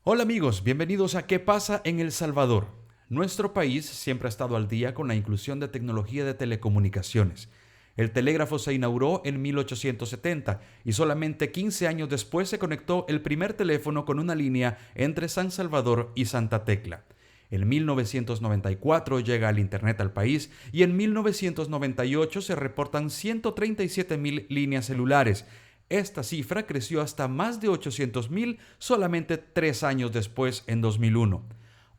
Hola amigos, bienvenidos a ¿Qué pasa en El Salvador? Nuestro país siempre ha estado al día con la inclusión de tecnología de telecomunicaciones. El telégrafo se inauguró en 1870 y solamente 15 años después se conectó el primer teléfono con una línea entre San Salvador y Santa Tecla. En 1994 llega el Internet al país y en 1998 se reportan 137,000 líneas celulares. Esta cifra creció hasta más de 800,000 solamente 3 años después, en 2001.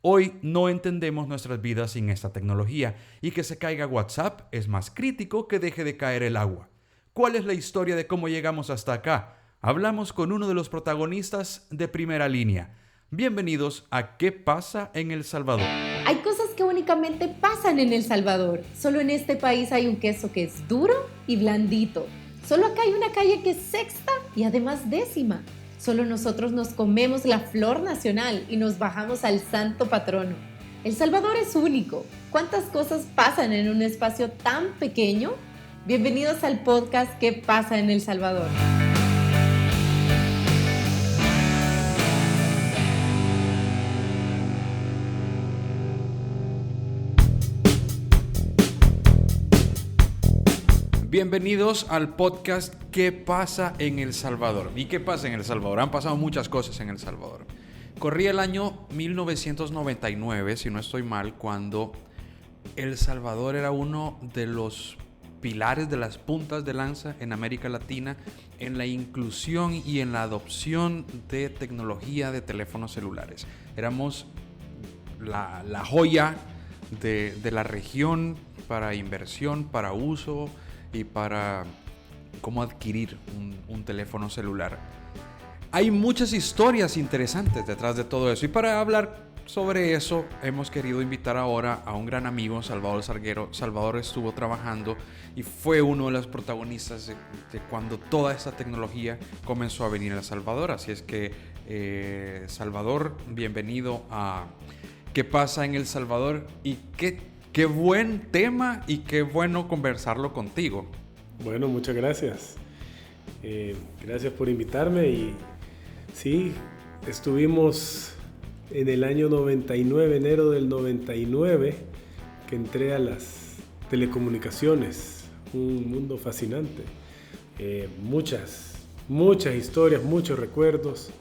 Hoy no entendemos nuestras vidas sin esta tecnología y que se caiga WhatsApp es más crítico que deje de caer el agua. ¿Cuál es la historia de cómo llegamos hasta acá? Hablamos con uno de los protagonistas de primera línea. Bienvenidos a ¿Qué pasa en El Salvador? Hay cosas que únicamente pasan en El Salvador. Solo en este país hay un queso que es duro y blandito. Solo acá hay una calle que es sexta y además décima. Solo nosotros nos comemos la flor nacional y nos bajamos al santo patrono. El Salvador es único. ¿Cuántas cosas pasan en un espacio tan pequeño? Bienvenidos al podcast ¿Qué pasa en El Salvador? Bienvenidos al podcast ¿Qué pasa en El Salvador? ¿Y qué pasa en El Salvador? Han pasado muchas cosas en El Salvador. Corría el año 1999, si no estoy mal, cuando El Salvador era uno de los pilares, de las puntas de lanza en América Latina en la inclusión y en la adopción de tecnología de teléfonos celulares. Éramos la joya de la región para inversión, para uso y para cómo adquirir un teléfono celular. Hay muchas historias interesantes detrás de todo eso, y para hablar sobre eso hemos querido invitar ahora a un gran amigo, Salvador Salguero. Salvador estuvo trabajando y fue uno de los protagonistas de cuando toda esta tecnología comenzó a venir a El Salvador. Así es que Salvador, bienvenido a ¿Qué pasa en El Salvador? Y qué buen tema y qué bueno conversarlo contigo. Bueno, muchas gracias. Gracias por invitarme. Y sí, estuvimos en el año 99, enero del 99, que entré a las telecomunicaciones. Un mundo fascinante. Muchas historias, muchos recuerdos.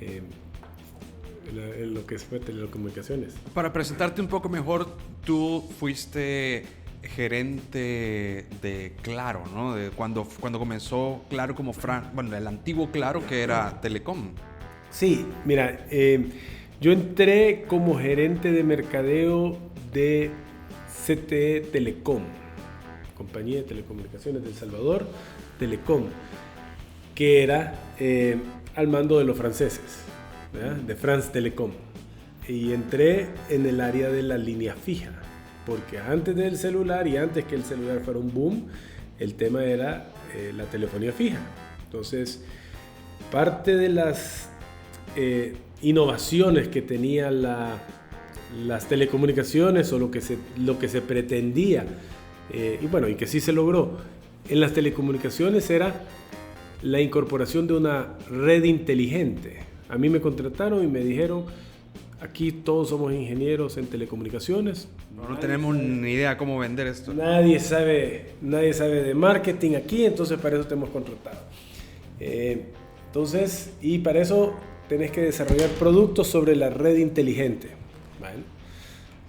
En lo que fue telecomunicaciones. Para presentarte un poco mejor, tú fuiste gerente de Claro, ¿no? De cuando comenzó Claro como el antiguo Claro, que era Telecom. Sí, mira, yo entré como gerente de mercadeo de CTE Telecom, compañía de telecomunicaciones de El Salvador, Telecom, que era al mando de los franceses, ¿verdad? De France Telecom. Y entré en el área de la línea fija, porque antes del celular y antes que el celular fuera un boom, el tema era la telefonía fija. Entonces, parte de las innovaciones que tenía las telecomunicaciones, o lo que se pretendía, y que sí se logró en las telecomunicaciones, era la incorporación de una red inteligente. A mí me contrataron y me dijeron: aquí todos somos ingenieros en telecomunicaciones. No tenemos ni idea cómo vender esto. Nadie sabe de marketing aquí, entonces para eso te hemos contratado. Entonces, y para eso tenés que desarrollar productos sobre la red inteligente. Bueno,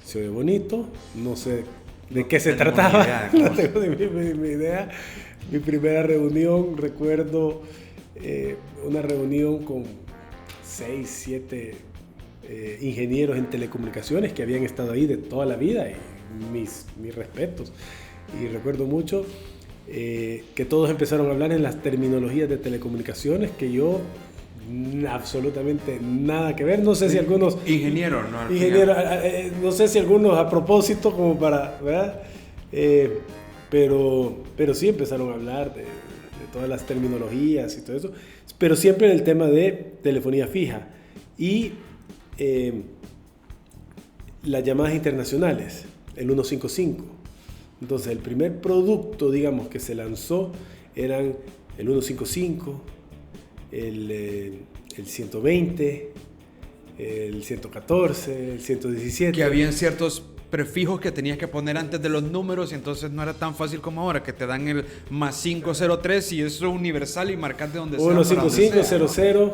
se oye bonito, no sé de qué se trataba. No tengo ni idea. Mi primera reunión, recuerdo una reunión con 6, 7 ingenieros en telecomunicaciones que habían estado ahí de toda la vida, y mis respetos. Y recuerdo mucho que todos empezaron a hablar en las terminologías de telecomunicaciones que yo absolutamente nada que ver. No sé si algunos ingenieros, ¿no? No sé si algunos a propósito, como para, ¿verdad? Pero sí empezaron a hablar de todas las terminologías y todo eso, pero siempre en el tema de telefonía fija y las llamadas internacionales, el 155. Entonces, el primer producto, digamos, que se lanzó eran el 155, el 120, el 114, el 117. Que habían ciertos prefijos que tenías que poner antes de los números y entonces no era tan fácil como ahora, que te dan el más 503 y eso es universal y marcas de donde sea. 15500,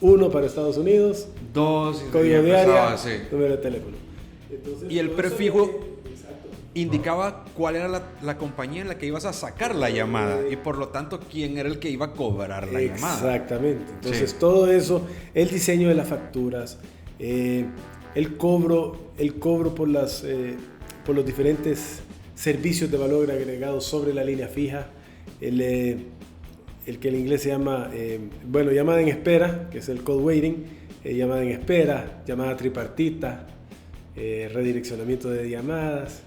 1 para Estados Unidos, 2, código de área, número de teléfono. Entonces, y el prefijo indicaba cuál era la compañía en la que ibas a sacar la llamada y por lo tanto quién era el que iba a cobrar la llamada. Exactamente. Entonces todo eso, el diseño de las facturas, el cobro por los diferentes servicios de valor agregado sobre la línea fija, el que en inglés se llama, llamada en espera, que es el call waiting, llamada en espera, llamada tripartita, redireccionamiento de llamadas.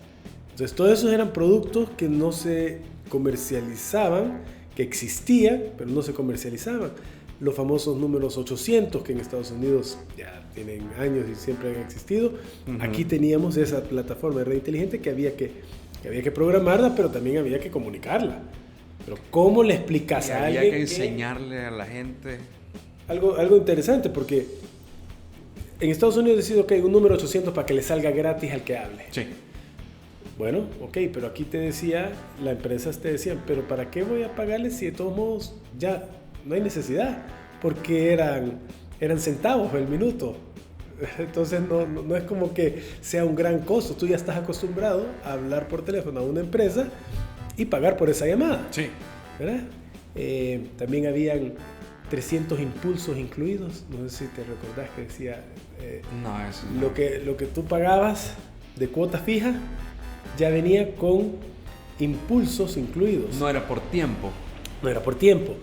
Entonces, todos esos eran productos que no se comercializaban, que existían, pero no se comercializaban. Los famosos números 800, que en Estados Unidos ya tienen años y siempre han existido. Uh-huh. Aquí teníamos esa plataforma de red inteligente que había que programarla, pero también había que comunicarla. Pero ¿cómo le explicas a alguien? Había que enseñarle a la gente. Algo interesante, porque en Estados Unidos decido que hay un número 800 para que le salga gratis al que hable. Sí. Bueno, ok, pero aquí la empresa te decía, pero ¿para qué voy a pagarle si de todos modos ya no hay necesidad? Porque eran centavos el minuto. Entonces no es como que sea un gran costo. Tú ya estás acostumbrado a hablar por teléfono a una empresa y pagar por esa llamada. Sí. ¿Verdad? También habían 300 impulsos incluidos. No sé si te recordás que decía no, eso no. Lo que tú pagabas de cuota fija ya venía con impulsos incluidos. No era por tiempo. No era por tiempo,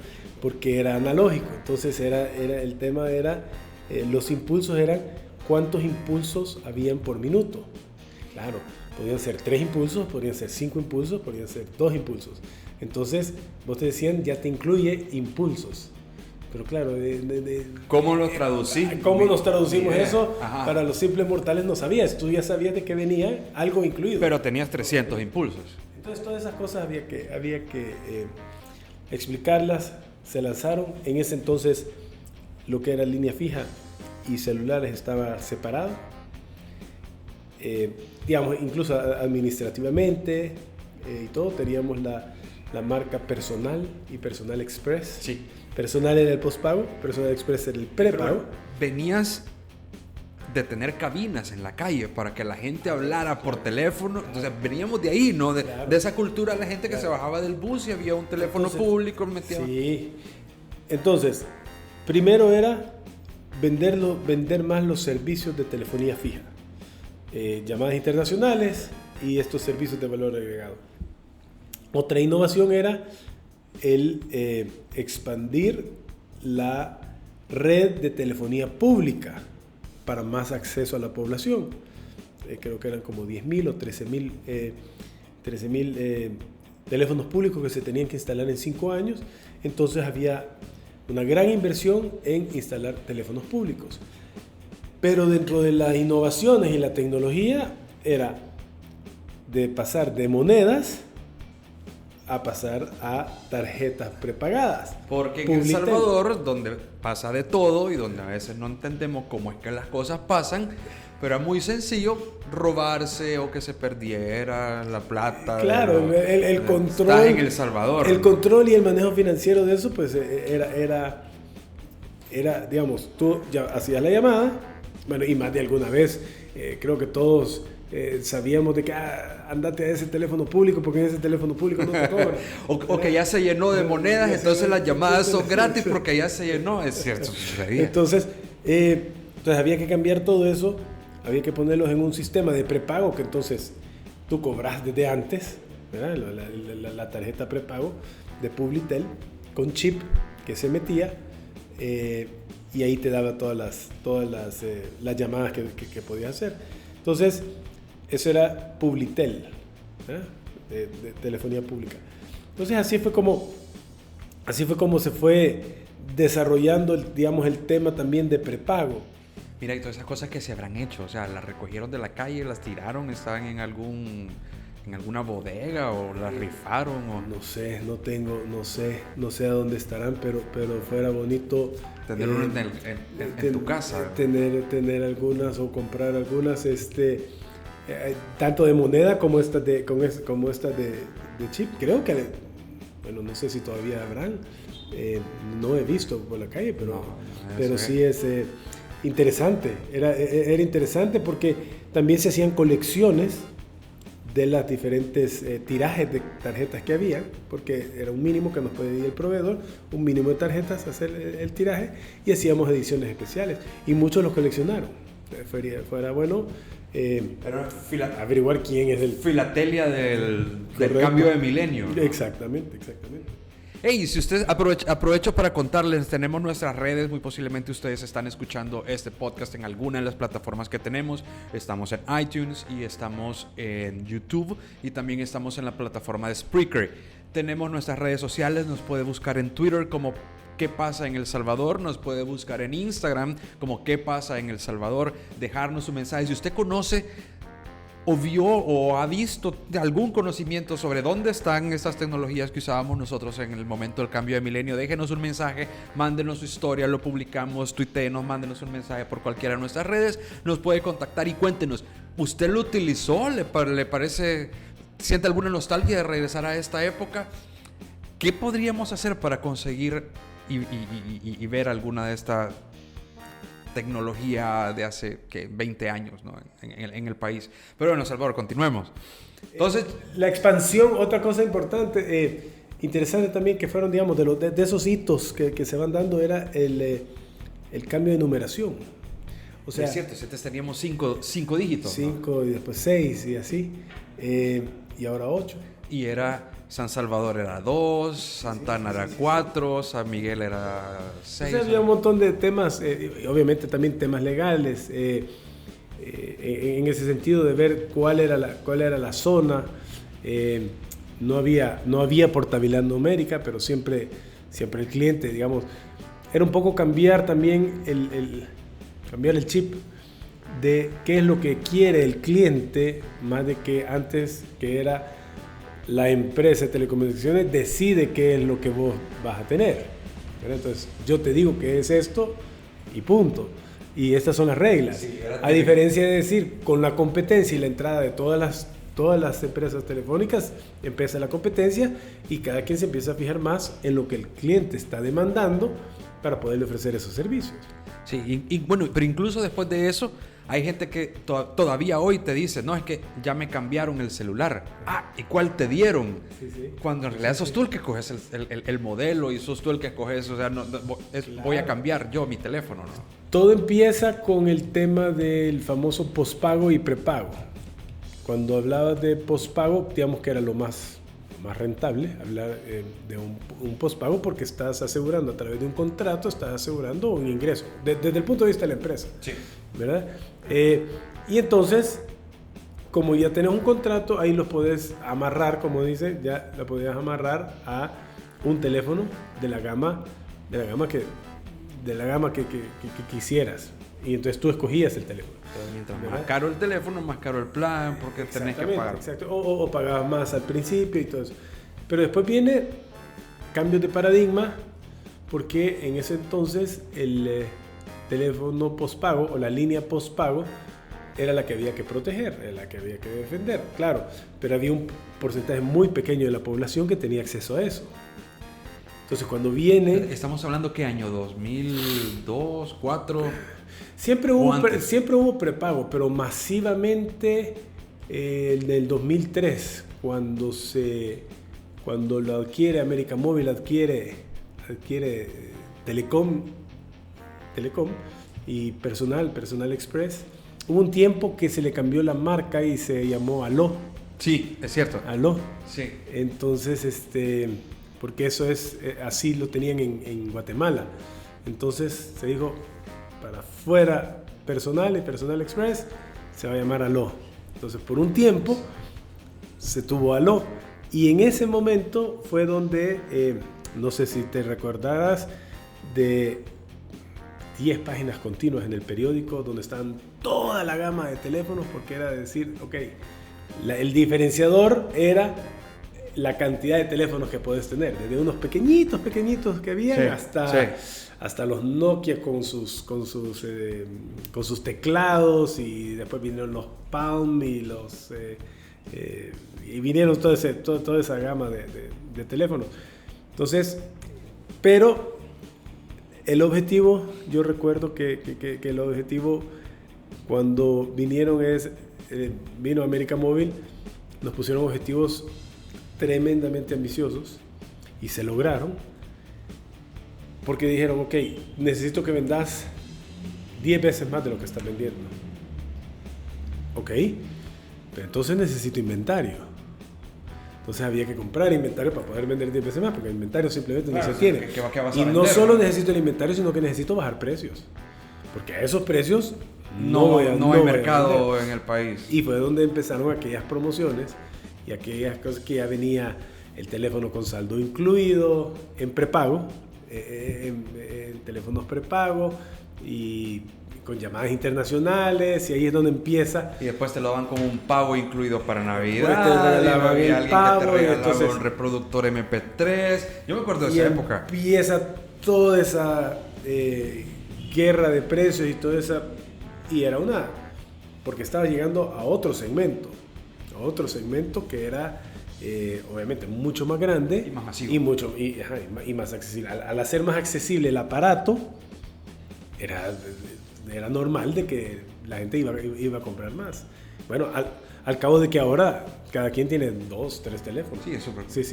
porque era analógico. Entonces el tema era, los impulsos eran cuántos impulsos habían por minuto. Claro, podían ser 3 impulsos, podían ser 5 impulsos, podían ser 2 impulsos. Entonces, vos te decían, ya te incluye impulsos. Pero claro, ¿cómo lo traducimos? ¿Cómo nos traducimos eso? Ajá. Para los simples mortales no sabías. Tú ya sabías de que venía algo incluido. Pero tenías 300 impulsos. Entonces, todas esas cosas había que explicarlas. Se lanzaron. En ese entonces, lo que era línea fija y celulares estaba separado. Digamos, incluso administrativamente y todo, teníamos la marca Personal y Personal Express. Sí. Personal era el postpago, Personal Express era el prepago. Pero venías de tener cabinas en la calle para que la gente hablara por teléfono. Entonces veníamos de ahí, ¿no? De esa cultura, la gente que se bajaba del bus y había un teléfono público metido. Sí. Entonces, primero era vender más los servicios de telefonía fija. Llamadas internacionales y estos servicios de valor agregado. Otra innovación era el expandir la red de telefonía pública para más acceso a la población. Creo que eran como 10.000 o 13.000 teléfonos públicos que se tenían que instalar en 5 años. Entonces había una gran inversión en instalar teléfonos públicos. Pero dentro de las innovaciones y la tecnología era de pasar de monedas a pasar a tarjetas prepagadas. Porque en El Salvador, donde pasa de todo y donde a veces no entendemos cómo es que las cosas pasan, pero era muy sencillo robarse o que se perdiera la plata. Claro, el control. Estás en El Salvador. El control y el manejo financiero de eso, pues era, digamos, tú ya hacías la llamada, bueno, y más de alguna vez, creo que todos sabíamos de que andate a ese teléfono público porque en ese teléfono público no te cobran. o que ya se llenó de monedas, entonces las llamadas son gratis porque ya se llenó, es cierto. Entonces había que cambiar todo eso, había que ponerlos en un sistema de prepago que entonces tú cobras desde antes, ¿verdad? La tarjeta prepago de Publitel con chip que se metía y ahí te daba todas las llamadas que podías hacer. Entonces, eso era Publitel, de telefonía pública. Entonces así fue como se fue desarrollando el tema también de prepago. Mira, y todas esas cosas que se habrán hecho, o sea, las recogieron de la calle, las tiraron, estaban en algún en alguna bodega o la rifaron o No sé, no sé a dónde estarán, pero fuera bonito tener uno en tu casa. Tener algunas o comprar algunas, tanto de moneda como estas de chip. Creo que, bueno, no sé si todavía habrán. No he visto por la calle, pero sí es interesante. Era interesante porque también se hacían colecciones de las diferentes tirajes de tarjetas que había, porque era un mínimo que nos pedía el proveedor, un mínimo de tarjetas, hacer el tiraje, y hacíamos ediciones especiales, y muchos los coleccionaron. Fuera bueno averiguar quién es el... Filatelia del cambio de milenio, ¿no? Exactamente. Hey, si ustedes aprovecho para contarles, tenemos nuestras redes, muy posiblemente ustedes están escuchando este podcast en alguna de las plataformas que tenemos. Estamos en iTunes y estamos en YouTube y también estamos en la plataforma de Spreaker. Tenemos nuestras redes sociales, nos puede buscar en Twitter como ¿Qué pasa en El Salvador? Nos puede buscar en Instagram como ¿Qué pasa en El Salvador? Dejarnos un mensaje. Si usted conoce o vio o ha visto algún conocimiento sobre dónde están estas tecnologías que usábamos nosotros en el momento del cambio de milenio, déjenos un mensaje, mándenos su historia, lo publicamos, tuiteenos, mándenos un mensaje por cualquiera de nuestras redes, nos puede contactar y cuéntenos, ¿usted lo utilizó? ¿Le parece, siente alguna nostalgia de regresar a esta época? ¿Qué podríamos hacer para conseguir y ver alguna de estas tecnología de hace 20 años, ¿no? en el país? Pero bueno, Salvador, continuemos. Entonces, la expansión, otra cosa importante, interesante también, que fueron, digamos, de esos hitos que se van dando, era el cambio de numeración. O sea, es cierto, antes teníamos 5 dígitos. 5, ¿no? Y después 6 y así, y ahora 8. Y era San Salvador era 2, Santana era 4, San Miguel era 6. Entonces había un montón de temas, obviamente también temas legales, en ese sentido de ver cuál era la zona. No había portabilidad numérica, pero siempre el cliente, digamos, era un poco cambiar también cambiar el chip de qué es lo que quiere el cliente, más de que antes, que era la empresa de telecomunicaciones decide qué es lo que vos vas a tener. Entonces yo te digo que es esto y punto, y estas son las reglas. Sí, a diferencia de decir, con la competencia y la entrada de todas las empresas telefónicas, empieza la competencia y cada quien se empieza a fijar más en lo que el cliente está demandando para poderle ofrecer esos servicios. Sí, y bueno, pero incluso después de eso hay gente que todavía hoy te dice, no, es que ya me cambiaron el celular. Ah, ¿y cuál te dieron? Sí. Cuando en realidad sos tú el que coges el modelo y sos tú el que coges, o sea, claro. Voy a cambiar yo mi teléfono, ¿no? Todo empieza con el tema del famoso pospago y prepago. Cuando hablabas de pospago, digamos que era lo más rentable hablar de un pospago, porque estás asegurando a través de un contrato, estás asegurando un ingreso desde el punto de vista de la empresa. Sí. ¿Verdad? Y entonces, como ya tenés un contrato, ahí lo podés amarrar, como dice, ya lo podías amarrar a un teléfono de la gama que quisieras. Y entonces tú escogías el teléfono. Mientras más caro el teléfono, más caro el plan, porque tenés que pagar. Exacto. O pagabas más al principio y todo eso. Pero después viene cambios de paradigma, porque en ese entonces el teléfono postpago o la línea postpago era la que había que proteger, era la que había que defender, claro, pero había un porcentaje muy pequeño de la población que tenía acceso a eso. Entonces cuando viene... ¿Estamos hablando qué año? ¿2002, 2004? Siempre hubo prepago, pero masivamente en el 2003, cuando lo adquiere América Móvil, adquiere Telecom y Personal Express. Hubo un tiempo que se le cambió la marca y se llamó Aló. Sí, es cierto. Aló. Sí. Entonces, porque eso es, así lo tenían en Guatemala. Entonces se dijo, para fuera Personal y Personal Express, se va a llamar Aló. Entonces, por un tiempo se tuvo Aló. Y en ese momento fue donde, no sé si te recordarás, de 10 páginas continuas en el periódico donde están toda la gama de teléfonos, porque era decir, ok, El diferenciador era la cantidad de teléfonos que puedes tener, desde unos pequeñitos que habían hasta los Nokia con sus teclados, y después vinieron los Palm y y vinieron toda esa gama de teléfonos. Entonces, pero el objetivo, yo recuerdo que el objetivo cuando vino América Móvil, nos pusieron objetivos tremendamente ambiciosos y se lograron, porque dijeron, ok, necesito que vendas 10 veces más de lo que estás vendiendo. Ok, pero entonces necesito inventario. Entonces había que comprar inventario para poder vender 10 veces más, porque el inventario simplemente no se tiene. ¿Qué vas a y vender? No solo necesito el inventario, sino que necesito bajar precios, porque a esos precios no hay mercado en el país. Y fue donde empezaron aquellas promociones y aquellas cosas que ya venía el teléfono con saldo incluido, en prepago, en teléfonos prepago y con llamadas internacionales, y ahí es donde empieza. Y después te lo dan como un pago incluido para Navidad. Después te regalaban y el alguien pavo, que te regalaba entonces, un reproductor MP3. Yo me acuerdo de esa época. Empieza toda esa guerra de precios y toda esa... Y era porque estaba llegando a otro segmento que era obviamente mucho más grande y más masivo y más accesible. Al hacer más accesible el aparato, era normal de que la gente iba a comprar más. Bueno, al cabo de que ahora cada quien tiene 2, 3 teléfonos. Sí, es súper. Sí,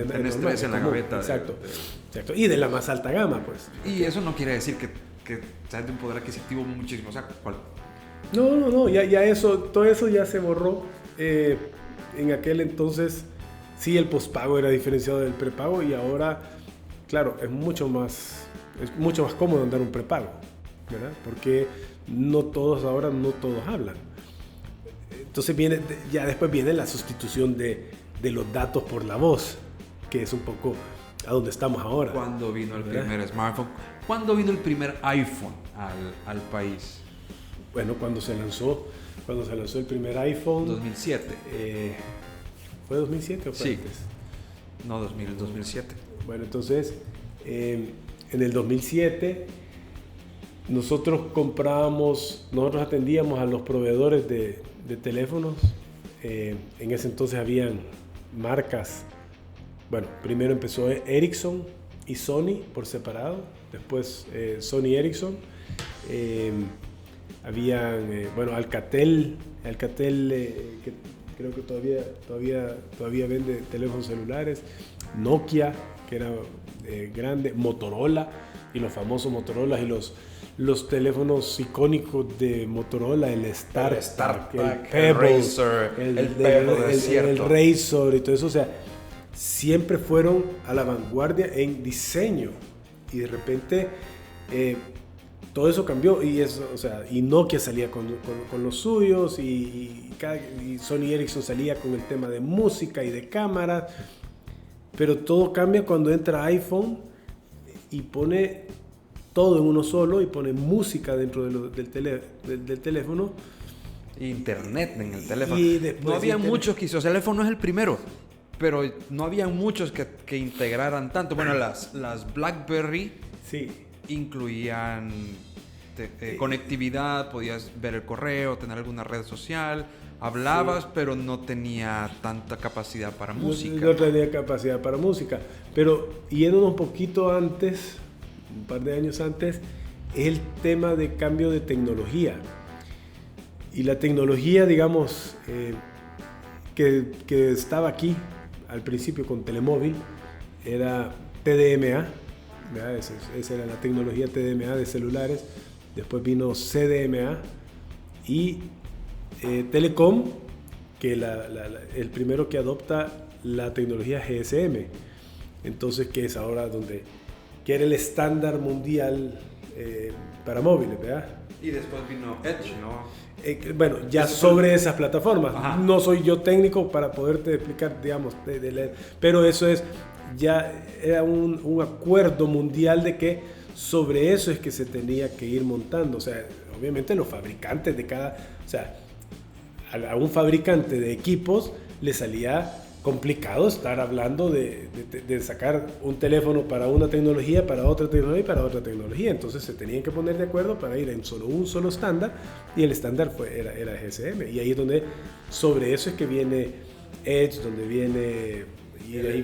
tenés 3 en la gaveta. Exacto. Y de la más alta gama, pues. Y eso no quiere decir que seas de un poder adquisitivo muchísimo. O sea, No, ya todo eso ya se borró. En aquel entonces sí, el pospago era diferenciado del prepago, y ahora, claro, es mucho más cómodo andar un prepago, ¿verdad? Porque no todos hablan. Entonces después viene la sustitución de los datos por la voz, que es un poco a donde estamos ahora. ¿Cuándo vino el primer smartphone? ¿Cuándo vino el primer iPhone al país? Bueno, cuando se lanzó el primer iPhone. 2007. ¿Fue 2007 o fue antes? No, 2007. Bueno, entonces, en el 2007, nosotros atendíamos a los proveedores de teléfonos. En ese entonces habían marcas. Bueno, primero empezó Ericsson y Sony por separado, después Sony Ericsson. Habían, Alcatel, que creo que todavía vende teléfonos celulares, Nokia, que era grande, Motorola, y los famosos Motorola, y los teléfonos icónicos de Motorola, el StarTAC, el Pebble, el Razr y todo eso. O sea, siempre fueron a la vanguardia en diseño, y de repente todo eso cambió, y Nokia salía con los suyos, y Sony Ericsson salía con el tema de música y de cámaras, pero todo cambia cuando entra iPhone y pone todo en uno solo, y pone música dentro del teléfono. Internet en el teléfono. No había muchos que hicieron. El teléfono es el primero, pero no había muchos que integraran tanto. Bueno, las BlackBerry incluían conectividad, podías ver el correo, tener alguna red social, hablabas, pero no tenía tanta capacidad para música. No tenía capacidad para música. Pero yendo un poquito antes, un par de años antes, es el tema de cambio de tecnología. Y la tecnología, digamos, que estaba aquí al principio con Telemóvil, era TDMA, ¿verdad? Esa era la tecnología TDMA de celulares. Después vino CDMA y Telecom, que el primero que adopta la tecnología GSM. Entonces, que es ahora que era el estándar mundial para móviles, ¿verdad? Y después vino Edge, ¿no? Bueno, ya sobre esas plataformas. Ajá. No soy yo técnico para poderte explicar, digamos, pero eso ya era un acuerdo mundial de que sobre eso es que se tenía que ir montando. O sea, obviamente los fabricantes de cada... O sea, a un fabricante de equipos le salía complicado estar hablando de sacar un teléfono para una tecnología, para otra tecnología y para otra tecnología. Entonces se tenían que poner de acuerdo para ir en un solo estándar, y el estándar era GSM. Y ahí es donde, sobre eso es que viene Edge, donde viene... Y de ahí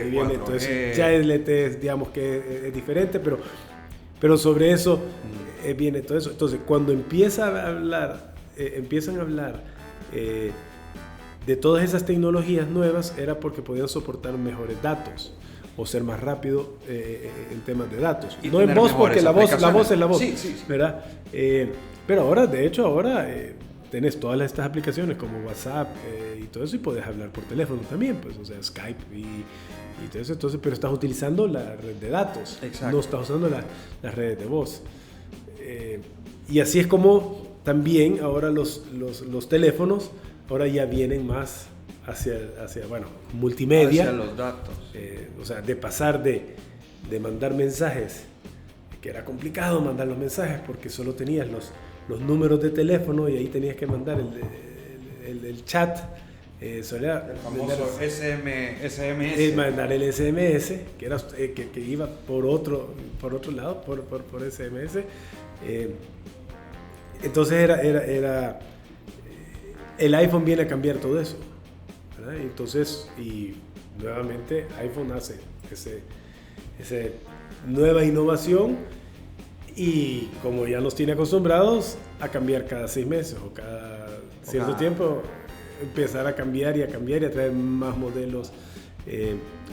viene entonces ya el LTE, digamos que es diferente, pero sobre eso viene todo eso. Entonces cuando empiezan a hablar de todas esas tecnologías nuevas, era porque podían soportar mejores datos o ser más rápido en temas de datos. Y no en voz, porque la voz es la voz, sí. ¿Verdad? Pero ahora, de hecho, tenés todas estas aplicaciones como WhatsApp y todo eso, y podés hablar por teléfono también, pues, o sea, Skype y todo eso. Entonces, pero estás utilizando la red de datos. Exacto. No estás usando las redes de voz. Y así es como también ahora los teléfonos ahora ya vienen más hacia multimedia. Hacia los datos. O sea, de pasar de mandar mensajes, que era complicado mandar los mensajes porque solo tenías los números de teléfono y ahí tenías que mandar el chat. El famoso SMS. Mandar el SMS, que iba por otro lado, por SMS. Entonces era el iPhone viene a cambiar todo eso, ¿verdad? Entonces, y nuevamente iPhone hace ese nueva innovación, y como ya nos tiene acostumbrados a cambiar cada 6 meses o cada cierto tiempo, empezar a cambiar y a traer más modelos,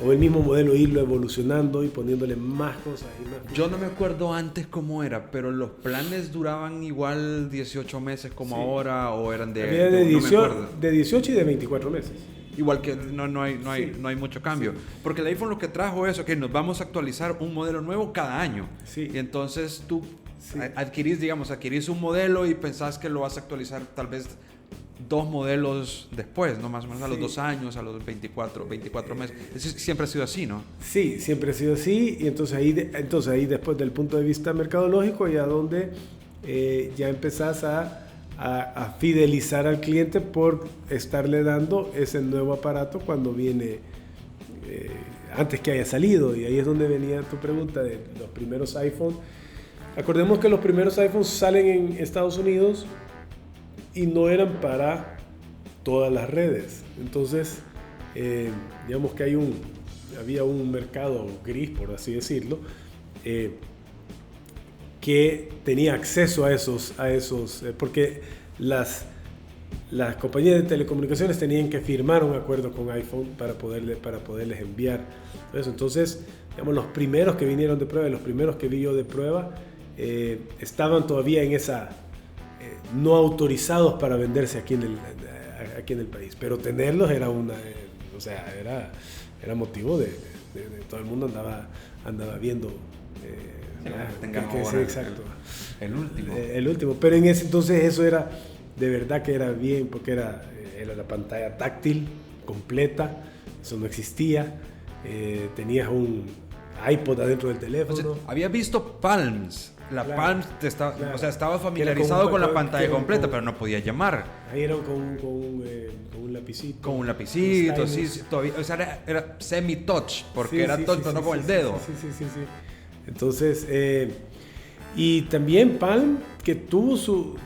o el mismo modelo, irlo evolucionando y poniéndole más cosas y más. Yo no me acuerdo antes cómo era, pero los planes duraban igual 18 meses como ahora, o eran de 18 y de 24 meses. Igual que no hay mucho cambio. Sí. Porque el iPhone lo que trajo es que nos vamos a actualizar un modelo nuevo cada año. Sí. Y entonces tú adquirís un modelo y pensás que lo vas a actualizar tal vez 2 modelos después, ¿no? Más o menos a los 2 años, a los 24 meses. Siempre ha sido así, ¿no? Sí, siempre ha sido así. Y entonces ahí después del punto de vista mercadológico, ya donde ya empezás a fidelizar al cliente por estarle dando ese nuevo aparato cuando viene, antes que haya salido. Y ahí es donde venía tu pregunta de los primeros iPhones. Acordemos que los primeros iPhones salen en Estados Unidos y no eran para todas las redes. Entonces, digamos que había un mercado gris, por así decirlo, que tenía acceso a esos porque las compañías de telecomunicaciones tenían que firmar un acuerdo con iPhone para poderles enviar eso. Entonces, digamos, los primeros que vinieron de prueba, los primeros que vi yo de prueba, estaban todavía en esa... no autorizados para venderse aquí en el país, pero tenerlos era era motivo de todo el mundo andaba viendo tengamos exacto, el último, pero en ese entonces eso era de verdad que era bien, porque era la pantalla táctil completa, eso no existía, tenías un iPod adentro del teléfono. O sea, había visto Palms. Palm estaba familiarizado con la pantalla completa, pero no podía llamar. Ahí era con un lapicito. Con un lapicito, sí, todavía. O sea, era semi-touch, porque era touch, pero no con el dedo. Sí. Entonces, y también Palm, que tuvo su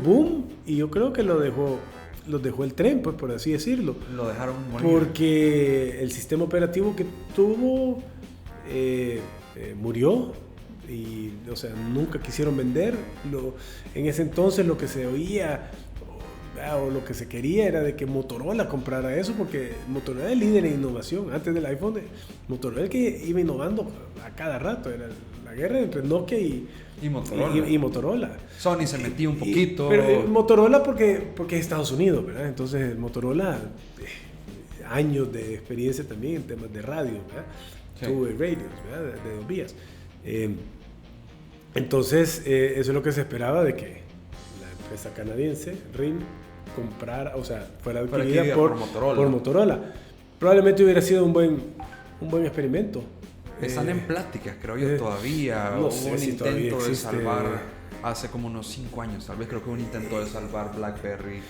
boom, y yo creo que los dejó el tren, pues, por así decirlo. Lo dejaron morir. Porque el sistema operativo que tuvo murió. Y, o sea, nunca quisieron venderlo. En ese entonces lo que se oía o lo que se quería era de que Motorola comprara eso, porque Motorola es el líder en innovación. Antes del iPhone, Motorola el que iba innovando a cada rato. Era la guerra entre Nokia y Motorola. Sony se metía un poquito. Pero Motorola porque es Estados Unidos, ¿verdad? Entonces Motorola, años de experiencia también en temas de radio, ¿verdad? Sí. Two-way radios, ¿verdad? De 2 vías. Entonces, eso es lo que se esperaba, de que la empresa canadiense, RIM, comprara, o sea, fuera adquirida por Motorola. Probablemente hubiera sido un buen experimento. Están en pláticas, creo yo, todavía. No Hubo sé un si todavía intento de existe, salvar. hace como unos 5 años, tal vez creo que uno intentó de salvar BlackBerry.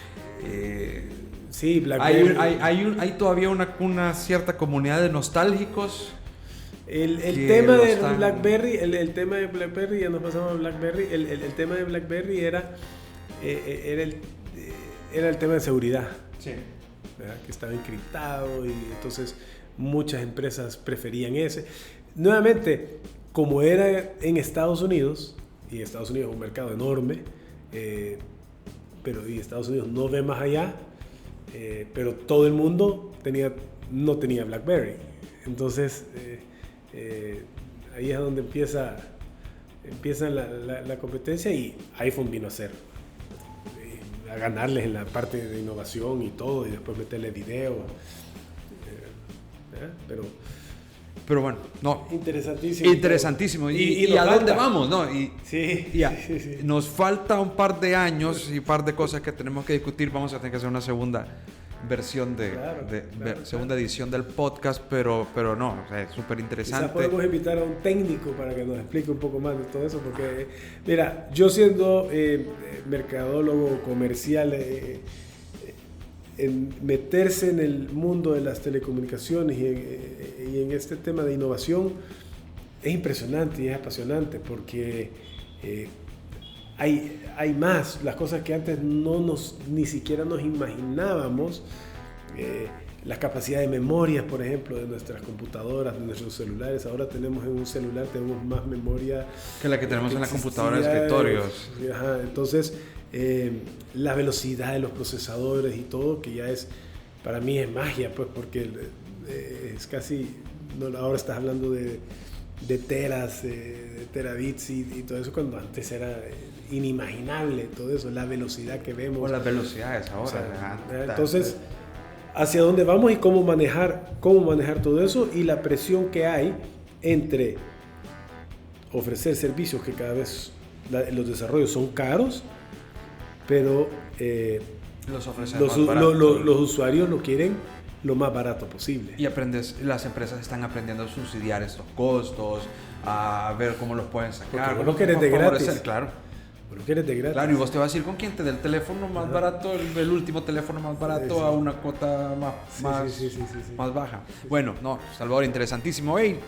Sí, BlackBerry. Hay todavía una cierta comunidad de nostálgicos. El tema de BlackBerry, el tema de BlackBerry, ya nos pasamos a BlackBerry, el tema de BlackBerry era el tema de seguridad. Sí. ¿Verdad? Que estaba encriptado y entonces muchas empresas preferían ese. Nuevamente, como era en Estados Unidos, y Estados Unidos es un mercado enorme, pero y Estados Unidos no ve más allá, pero todo el mundo no tenía BlackBerry. Entonces, ahí es donde empieza la competencia y iPhone vino a ser. A ganarles en la parte de innovación y todo, y después meterle video. Pero bueno, no. Interesantísimo. ¿Y a dónde vamos? ¿No? Sí. Nos falta un par de años y un par de cosas que tenemos que discutir. Vamos a tener que hacer una segunda versión segunda edición del podcast, pero no, o sea, es súper interesante. Quizás podemos invitar a un técnico para que nos explique un poco más de todo eso, porque mira, yo siendo mercadólogo comercial, en meterse en el mundo de las telecomunicaciones y en este tema de innovación es impresionante y es apasionante, porque hay más, las cosas que antes ni siquiera nos imaginábamos, la capacidad de memorias, por ejemplo, de nuestras computadoras, de nuestros celulares. Ahora tenemos en un celular tenemos más memoria que la que tenemos en la computadora de escritorios. Ajá, entonces, la velocidad de los procesadores y todo, que ya para mí es magia, pues, porque es casi, ahora estás hablando de teras, de terabits y todo eso, cuando antes era inimaginable todo eso, la velocidad que vemos. O las velocidades ahora. O sea, entonces, hacia dónde vamos y cómo manejar todo eso, y la presión que hay entre ofrecer servicios que cada vez los desarrollos son caros, pero los usuarios lo quieren lo más barato posible. Y las empresas están aprendiendo a subsidiar estos costos, a ver cómo los pueden sacar. Porque vos no querés de gratis. Claro. Vos no querés de gratis. Claro, y vos te vas a ir con quién te dé el teléfono más barato, el último teléfono más barato, a una cuota más baja. Bueno, no, Salvador, interesantísimo. Hey,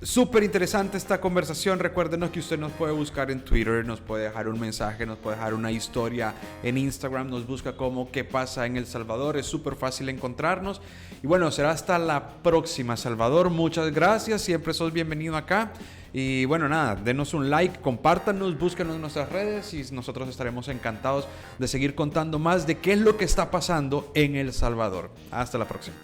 súper interesante esta conversación. Recuérdenos que usted nos puede buscar en Twitter, nos puede dejar un mensaje, nos puede dejar una historia en Instagram, nos busca como ¿Qué pasa en El Salvador? Es súper fácil encontrarnos. Y bueno, será hasta la próxima, Salvador. Muchas gracias, siempre sos bienvenido acá. Y bueno, nada, denos un like, compártanos, búsquenos en nuestras redes y nosotros estaremos encantados de seguir contando más de qué es lo que está pasando en El Salvador. Hasta la próxima.